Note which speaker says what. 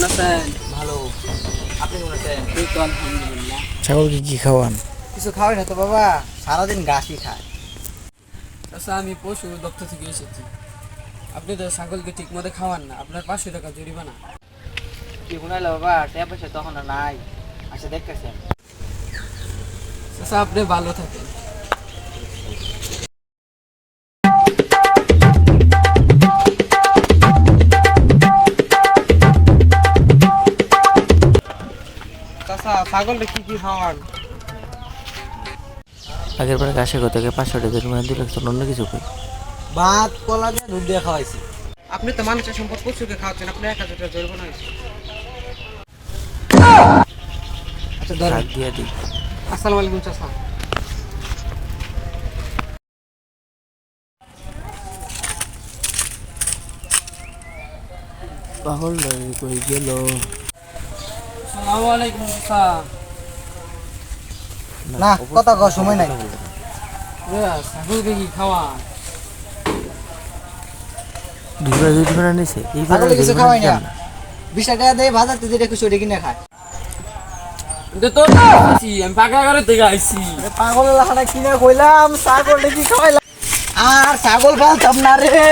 Speaker 1: আছেন?
Speaker 2: ভালো। আপনি কেমন আছেন?
Speaker 1: এই তো আলহামদুলিল্লাহ।
Speaker 3: ছাগলকে কি খাওয়ান?
Speaker 2: কিছু খাওয়াই না তো বাবা, সারাদিন ঘাসই খায়।
Speaker 1: আচ্ছা, আমি পশু দপ্তর থেকে এসেছি। আপনি তো ছাগলকে ঠিক মতো খাওয়ান না, আপনার 500 টাকা জরিমানা।
Speaker 2: কি গুনাইলো বাবা, টাকা পয়সা তখন আর নাই। আচ্ছা দেখতেছেন।
Speaker 1: আচ্ছা, আপনি ভালো থাকেন।
Speaker 2: চাচা ছাগলটা কি কি খাওয়ান?
Speaker 3: আগের বার ঘাসে কত থেকে 500 টাকা জরিমানা দিল, তখন অন্য কিছু কই।
Speaker 2: ভাত কলা দিয়ে দুধ দিয়ে খাওয়াইছি। আপনি তো মানুষের সম্পদ পশুকে খাওয়াচ্ছেন, আপনার 1000 টাকা জরিমানা হয়েছে। আচ্ছা ধরেন।
Speaker 3: ভাগ দিয়া দিই।
Speaker 2: আসসালামু আলাইকুম চাচা।
Speaker 3: পাগল কই গেল?
Speaker 1: আসসালামু আলাইকুম চাচা।
Speaker 2: না কথা কওয়ার সময় নাই।
Speaker 1: ছাগলকে কি খাওয়ান?
Speaker 3: দুইবার জরিমানা নিছে, এইবার
Speaker 2: ছাগলে কিছু
Speaker 3: জরিমানা
Speaker 2: খাওয়াই না।
Speaker 3: দিলাম না।
Speaker 2: 20 টাকা দিয়ে বাজারতে যেটা খুশি ওটা কিনে খায়।
Speaker 1: এটা তো আছি, আমি পাকা ঘরে থেকে আইছি।
Speaker 2: পাগল লাহাটা কিনে কইলাম ছাগলটা কি খাওয়াইলাম। আর ছাগল পালতাম না রে।